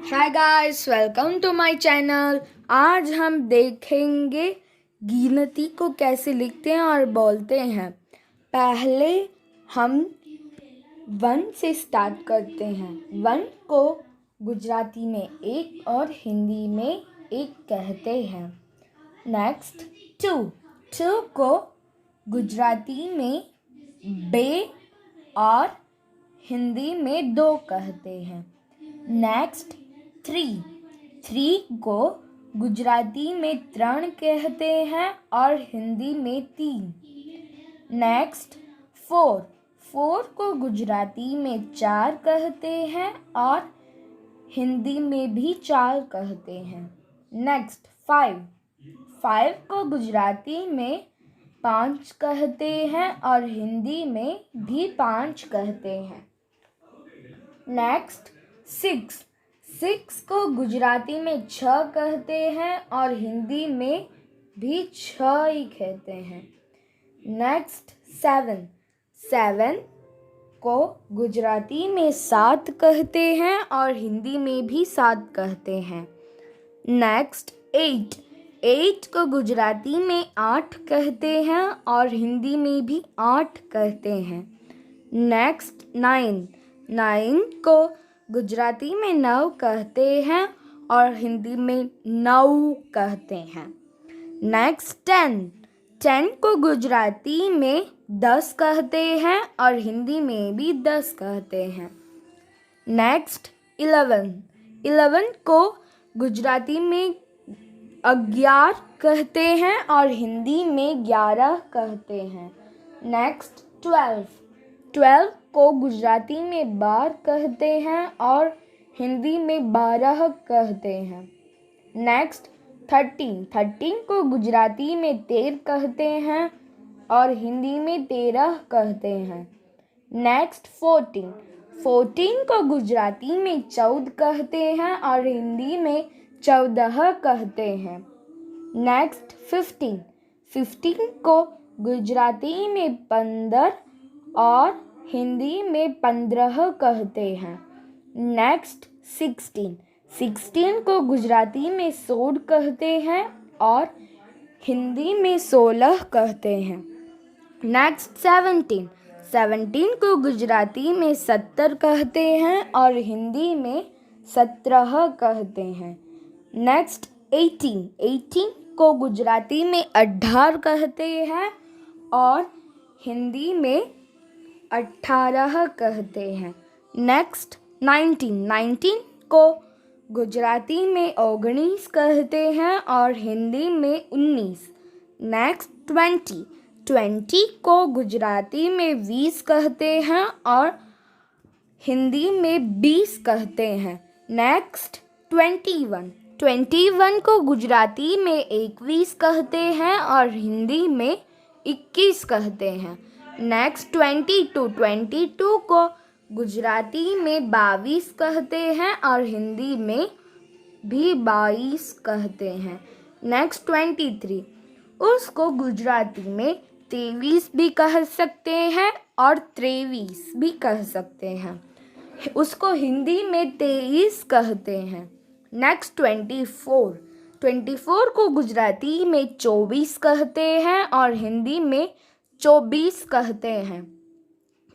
Hi guys, welcome to my channel. आज हम देखेंगे गिनती को कैसे लिखते हैं और बोलते हैं। पहले हम 1 से स्टार्ट करते हैं। 1 को गुजराती में 1 और हिंदी में 1 कहते हैं। नेक्स्ट 2 को गुजराती में 2 और हिंदी में 2 कहते हैं। नेक्स्ट 3 को गुजराती में 3 कहते हैं और हिंदी में 3। नेक्स्ट 4 को गुजराती में 4 कहते हैं और हिंदी में भी 4 कहते हैं। नेक्स्ट 5 को गुजराती में 5 कहते हैं और हिंदी में भी 5 कहते हैं। नेक्स्ट 6 को गुजराती में 6 कहते हैं और हिंदी में भी 6 ही कहते हैं। नेक्स्ट 7 को गुजराती में 7 कहते हैं और हिंदी में भी 7 कहते हैं। नेक्स्ट 8 को गुजराती में 8 कहते हैं और हिंदी में भी 8 कहते हैं। नेक्स्ट 9 को गुजराती में 9 कहते हैं और हिंदी में 9 कहते हैं। नेक्स्ट 10 को गुजराती में 10 कहते हैं और हिंदी में भी 10 कहते हैं। नेक्स्ट 11 को गुजराती में 11 कहते हैं और हिंदी में 11 कहते हैं। नेक्स्ट 12 को गुजराती में 12 कहते हैं और हिंदी में 12 कहते हैं। नेक्स्ट 13 को गुजराती में 13 कहते हैं और हिंदी में 13 कहते हैं। नेक्स्ट 14 को गुजराती में 14 कहते हैं और हिंदी में 14 कहते हैं। नेक्स्ट 15 को गुजराती में 15 और हिंदी में 15 कहते हैं। नेक्स्ट 16 को गुजराती में 16 कहते हैं और हिंदी में 16 कहते हैं। नेक्स्ट 17 को गुजराती में 70 कहते हैं और हिंदी में 17 कहते हैं। नेक्स्ट 18 को गुजराती में 18 कहते हैं और हिंदी में 18 कहते हैं। नेक्स्ट 19 को गुजराती में 19 कहते हैं और हिंदी में 19। नेक्स्ट 20 को गुजराती में 20 कहते हैं और हिंदी में 20 कहते हैं। नेक्स्ट 21 को गुजराती में 21 कहते हैं और हिंदी में 21 कहते हैं। नेक्स्ट 22 को गुजराती में 22 कहते हैं और हिंदी में भी 22 कहते हैं। नेक्स्ट 23 उसको गुजराती में 23 भी कह सकते हैं और 23 भी कह सकते हैं। उसको हिंदी में 23 कहते हैं। नेक्स्ट 24 को गुजराती में 24 कहते हैं और हिंदी में 24 कहते हैं।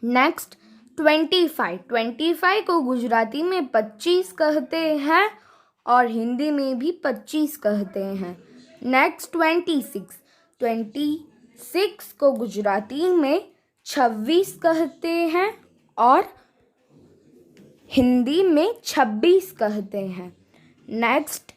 नेक्स्ट 25 को गुजराती में 25 कहते हैं और हिंदी में भी 25 कहते हैं। नेक्स्ट 26 को गुजराती में 26 कहते हैं और हिंदी में 26 कहते हैं। नेक्स्ट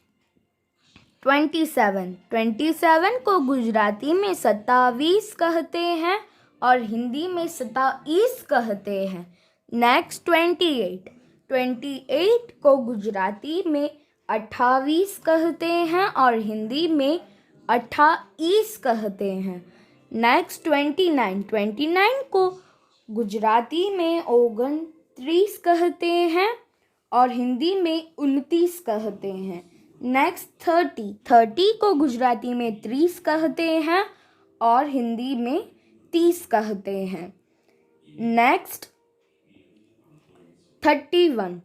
27 को गुजराती में 27 कहते हैं और हिंदी में 27 कहते हैं। नेक्स्ट 28 को गुजराती में 28 कहते हैं और हिंदी में 28 कहते हैं। नेक्स्ट 29 को गुजराती में 29 कहते हैं और हिंदी में 29 कहते हैं। नेक्स्ट 30 को गुजराती में 30 कहते हैं और हिंदी में 30 कहते हैं। नेक्स्ट 31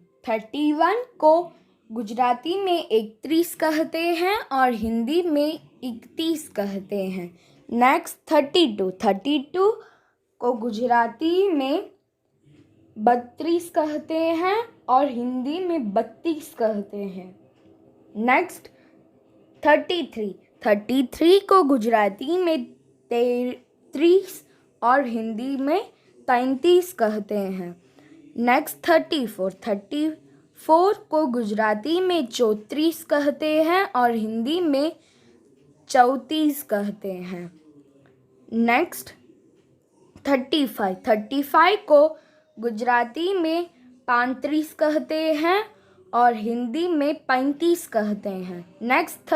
को गुजराती में 31 कहते हैं और हिंदी में 31 कहते हैं। नेक्स्ट 32 को गुजराती में 32 कहते हैं और हिंदी में 32 कहते हैं। नेक्स्ट 33 को गुजराती में 33 और हिंदी में 33 कहते हैं। नेक्स्ट 34 को गुजराती में 34 कहते हैं और हिंदी में 34 कहते हैं। नेक्स्ट 35 को गुजराती में 35 कहते हैं और हिंदी में 35 कहते हैं। नेक्स्ट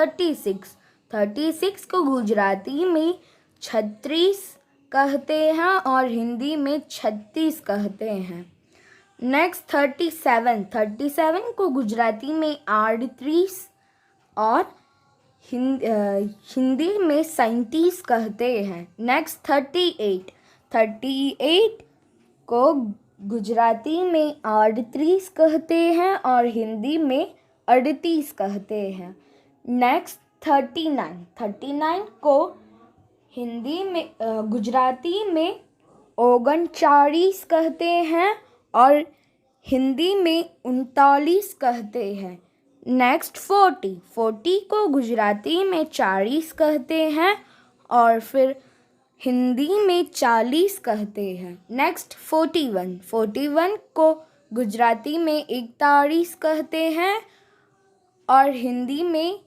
36 को गुजराती में 36 कहते हैं और हिंदी में 36 कहते हैं। नेक्स्ट 37 को गुजराती में 38 और हिंदी में 37 कहते हैं। नेक्स्ट 38 को गुजराती में 38 कहते हैं और हिंदी में 38 कहते हैं। नेक्स्ट 39 को हिंदी में गुजराती में 39 कहते हैं और हिंदी में 39 कहते हैं। नेक्स्ट 40 को गुजराती में 40 कहते हैं और फिर हिंदी में 40 कहते हैं। नेक्स्ट 41 को गुजराती में 41 कहते हैं और हिंदी में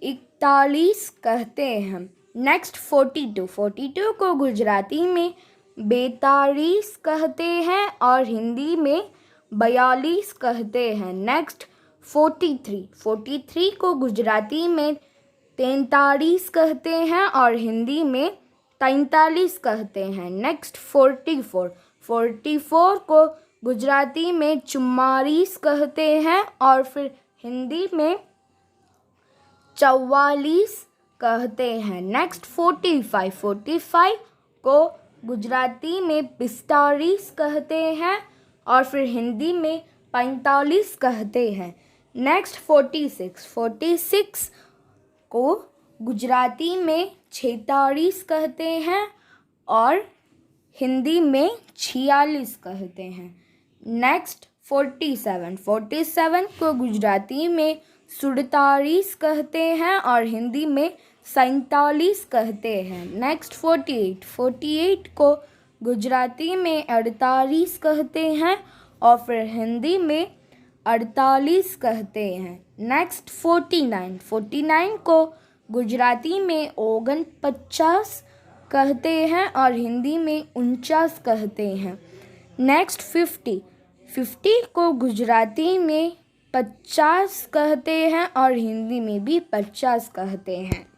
41 कहते हैं। नेक्स्ट 42 को गुजराती में 42 कहते हैं और हिंदी में 42 कहते हैं। नेक्स्ट 43 को गुजराती में 43 कहते हैं और हिंदी में 43 कहते हैं। नेक्स्ट 44 को गुजराती में 44 कहते हैं और फिर हिंदी में 44 कहते हैं। नेक्स्ट 45 को गुजराती में 45 कहते हैं और फिर हिंदी में 45 कहते हैं। नेक्स्ट 46 को गुजराती में 46 कहते हैं और हिंदी में 46 कहते हैं। नेक्स्ट 47 को गुजराती में 47 कहते हैं और हिंदी में 47 कहते हैं। नेक्स्ट 48 को गुजराती में 48 कहते हैं और फिर हिंदी में 48 कहते हैं। नेक्स्ट 49 को गुजराती में 49 कहते हैं और हिंदी में 49 कहते हैं। नेक्स्ट 50 को गुजराती में 50 कहते हैं और हिंदी में भी 50 कहते हैं।